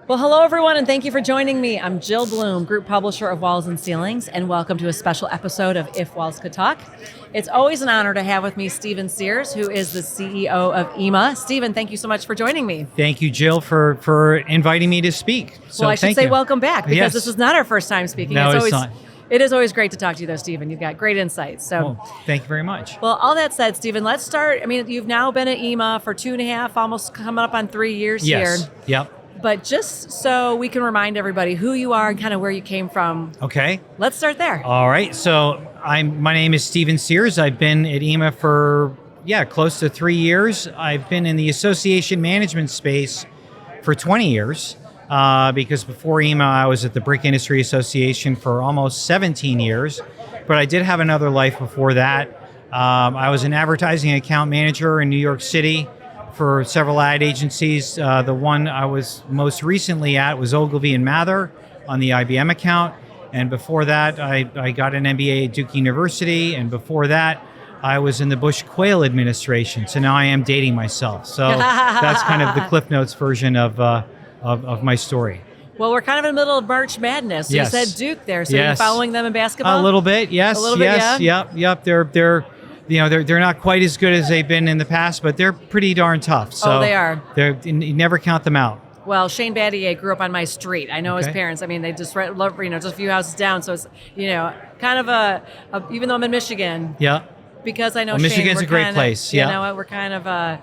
Well, hello everyone, and thank you for joining me. I'm Jill Bloom, Group Publisher of Walls and Ceilings, and welcome to a special episode of If Walls Could Talk. It's always an honor to have with me Stephen Sears, who is the CEO of EIMA. Stephen, thank you so much for joining me. Thank you, Jill, for inviting me to speak. Well, I should say welcome back, because Yes. This is not our first time speaking. No, it's not. It is always great to talk to you, though, Stephen. You've got great insights. Thank you very much. Well, all that said, Stephen, let's start. I mean, you've now been at EIMA for 2.5, almost coming up on 3 years Yes. here. Yep. But just so we can remind everybody who you are and kind of where you came from, Okay. let's start there. All right. So my name is Stephen Sears. I've been at EIMA for close to 3 years. I've been in the association management space for 20 years. Because before EIMA, I was at the Brick Industry Association for almost 17 years. But I did have another life before that. I was an advertising account manager in New York City for several ad agencies. The one I was most recently at was Ogilvy and Mather on the IBM account. And before that, I got an MBA at Duke University. And before that, I was in the Bush Quayle administration. So now I am dating myself. So that's kind of the Cliff Notes version of my story. Well, we're kind of in the middle of March Madness. Yes. You said Duke there, so Yes. you're following them in basketball? A little bit, yes. A little bit, yes, yeah? Yep. They're not quite as good as they've been in the past, but they're pretty darn tough. So they are. You never count them out. Well, Shane Battier grew up on my street. I know his Okay. parents. I mean, they just love, just a few houses down. So it's, kind of a even though I'm in Michigan, Yeah. because I know Well, Shane, Michigan's we're a great kind of, place, You yeah. know what? We're kind of a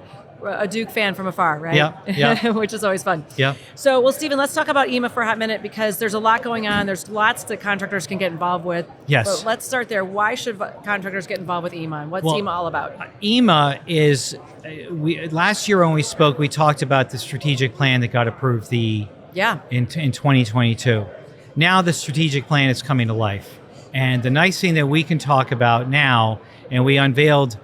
Duke fan from afar, right? Yeah. Which is always fun. Yeah. So, well, Stephen, let's talk about EIMA for a hot minute, because there's a lot going on. There's lots that contractors can get involved with. Yes. But let's start there. Why should contractors get involved with EIMA? And what's Well, EIMA all about? EIMA is, last year when we spoke, we talked about the strategic plan that got approved in 2022. Now the strategic plan is coming to life. And the nice thing that we can talk about now, and we unveiled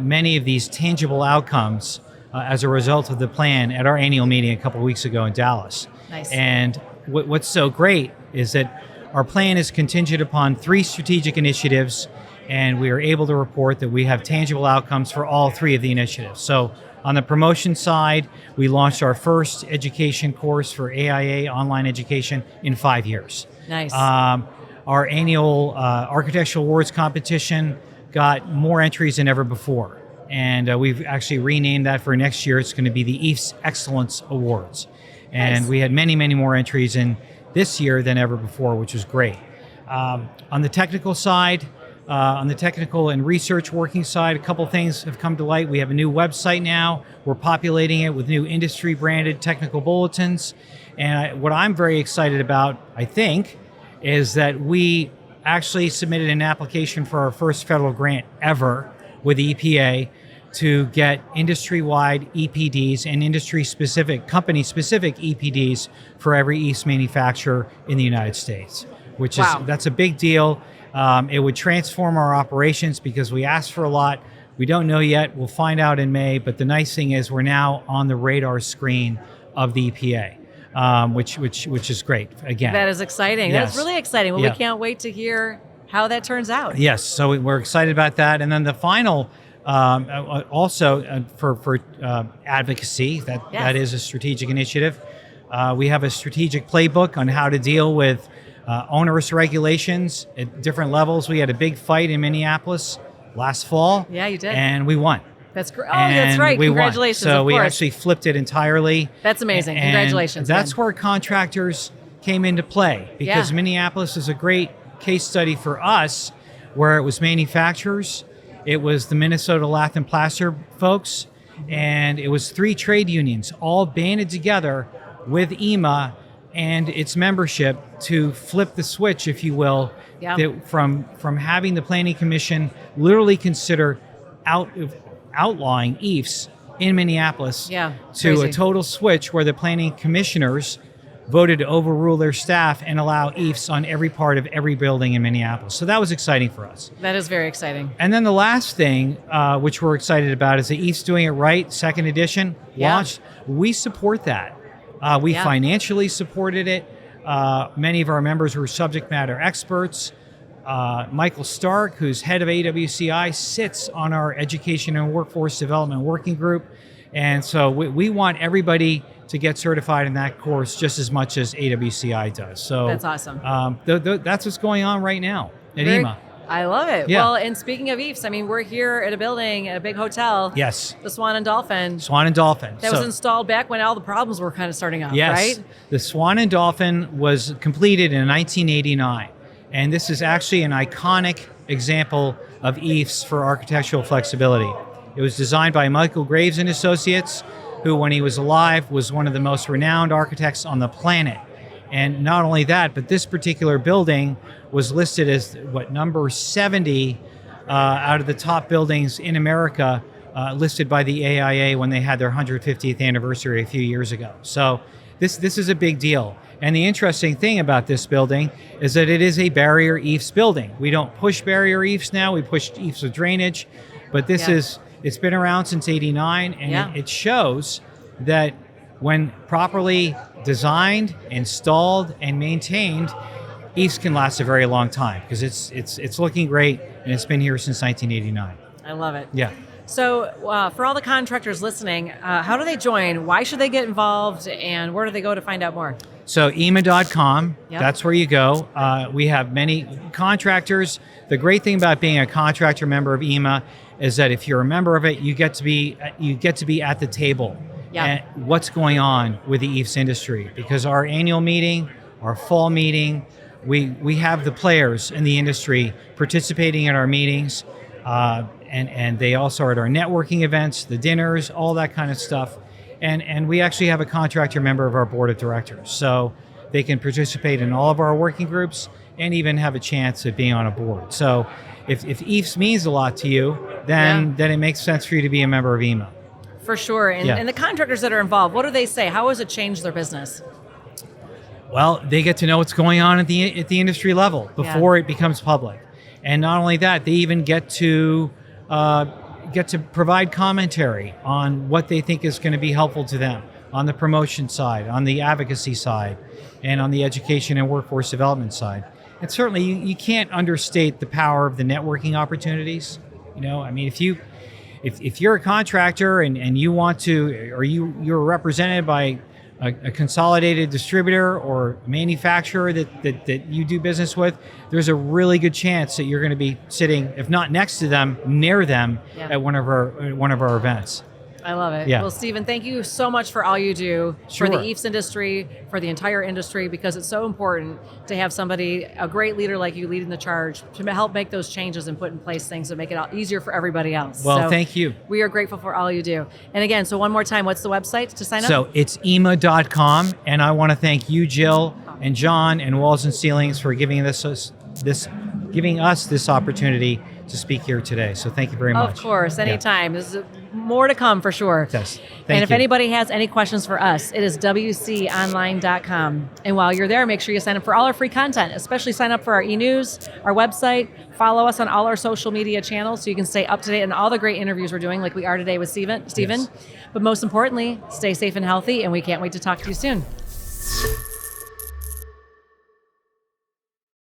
many of these tangible outcomes as a result of the plan at our annual meeting a couple of weeks ago in Dallas. Nice. And what's so great is that our plan is contingent upon 3 strategic initiatives, and we are able to report that we have tangible outcomes for all 3 of the initiatives. So on the promotion side, we launched our first education course for AIA online education in 5 years. Nice. Our annual architectural awards competition got more entries than ever before. And we've actually renamed that for next year. It's going to be the EIFS Excellence Awards. And Nice. we had many, many more entries in this year than ever before, which was great. On the technical side, on the technical and research working side, a couple things have come to light. We have a new website now. We're populating it with new industry branded technical bulletins. And what I'm very excited about, I think, is that we actually submitted an application for our first federal grant ever with the EPA to get industry-wide EPDs and industry-specific, company-specific EPDs for every EIFS manufacturer in the United States, which is, Wow. that's a big deal. It would transform our operations because we asked for a lot. We don't know yet. We'll find out in May. But the nice thing is we're now on the radar screen of the EPA, which is great. Again, That is exciting. Yes. That's really exciting. Well, Yeah. we can't wait to hear how that turns out. Yes, so we're excited about that. And then the final, also for advocacy, that is a strategic initiative. We have a strategic playbook on how to deal with onerous regulations at different levels. We had a big fight in Minneapolis last fall. Yeah, you did. And we won. That's great. Oh, that's right. We won. Congratulations. So of we course. actually flipped it entirely. That's amazing. And Congratulations. That's man. where contractors came into play, because Yeah. Minneapolis is a great case study for us, where it was manufacturers, it was the Minnesota Lath and Plaster folks, and it was 3 trade unions all banded together with EIMA and its membership to flip the switch, if you will, Yeah. that from having the Planning Commission literally consider outlawing EIFS in Minneapolis Yeah, to crazy. a total switch where the planning commissioners voted to overrule their staff and allow EIFS on every part of every building in Minneapolis. So that was exciting for us. That is very exciting. And then the last thing, which we're excited about, is the EIFS Doing It Right, second edition, Yeah. launched. We support that. We Yeah. financially supported it. Many of our members were subject matter experts. Michael Stark, who's head of AWCI, sits on our Education and Workforce Development Working Group. And so we want everybody to get certified in that course just as much as AWCI does. So That's awesome. That's what's going on right now at EIMA. I love it. Yeah. Well, and speaking of EIFs, I mean, we're here at a building, at a big hotel. Yes. The Swan and Dolphin. Swan and Dolphin. That was installed back when all the problems were kind of starting up, yes, right? The Swan and Dolphin was completed in 1989. And this is actually an iconic example of EIFs for architectural flexibility. It was designed by Michael Graves and Associates, who when he was alive was one of the most renowned architects on the planet. And not only that, but this particular building was listed as number 70 out of the top buildings in America, listed by the AIA when they had their 150th anniversary a few years ago. So this is a big deal. And the interesting thing about this building is that it is a barrier EIFS building. We don't push barrier EIFS now, we push EIFS with drainage, but it's been around since '89, and it shows that when properly designed, installed, and maintained, EIFS can last a very long time because it's looking great, and it's been here since 1989. I love it. Yeah. So for all the contractors listening, how do they join? Why should they get involved? And where do they go to find out more? So EIMA.com, Yep. That's where you go. We have many contractors. The great thing about being a contractor member of EIMA is that if you're a member of it, you get to be at the table. Yeah. And what's going on with the EIFS industry? Because our annual meeting, our fall meeting, we have the players in the industry participating in our meetings, and they also are at our networking events, the dinners, all that kind of stuff. And we actually have a contractor member of our board of directors. So they can participate in all of our working groups and even have a chance at being on a board. So if EIFS means a lot to you, then it makes sense for you to be a member of EIMA. For sure. And the contractors that are involved, what do they say? How has it changed their business? Well, they get to know what's going on at the industry level before it becomes public. And not only that, they even get to provide commentary on what they think is going to be helpful to them on the promotion side, on the advocacy side, and on the education and workforce development side. And certainly you can't understate the power of the networking opportunities. I mean, if you're a contractor and you want to, or you're represented by a consolidated distributor or manufacturer that you do business with, there's a really good chance that you're going to be sitting, if not next to them, near them at one of our events. I love it. Yeah. Well, Stephen, thank you so much for all you do Sure. for the EIFS industry, for the entire industry, because it's so important to have somebody, a great leader like you, leading the charge to help make those changes and put in place things that make it easier for everybody else. Well, so thank you. We are grateful for all you do. And again, so one more time, what's the website to sign up? So it's EIMA.com, and I want to thank you, Jill, and John, and Walls and Ceilings for giving us this opportunity to speak here today. So thank you very much. Of course, anytime. This is more to come for sure. Yes. And if anybody has any questions for us, it is wconline.com. And while you're there, make sure you sign up for all our free content, especially sign up for our e-news, our website, follow us on all our social media channels so you can stay up to date on all the great interviews we're doing like we are today with Stephen. Yes. But most importantly, stay safe and healthy, and we can't wait to talk to you soon.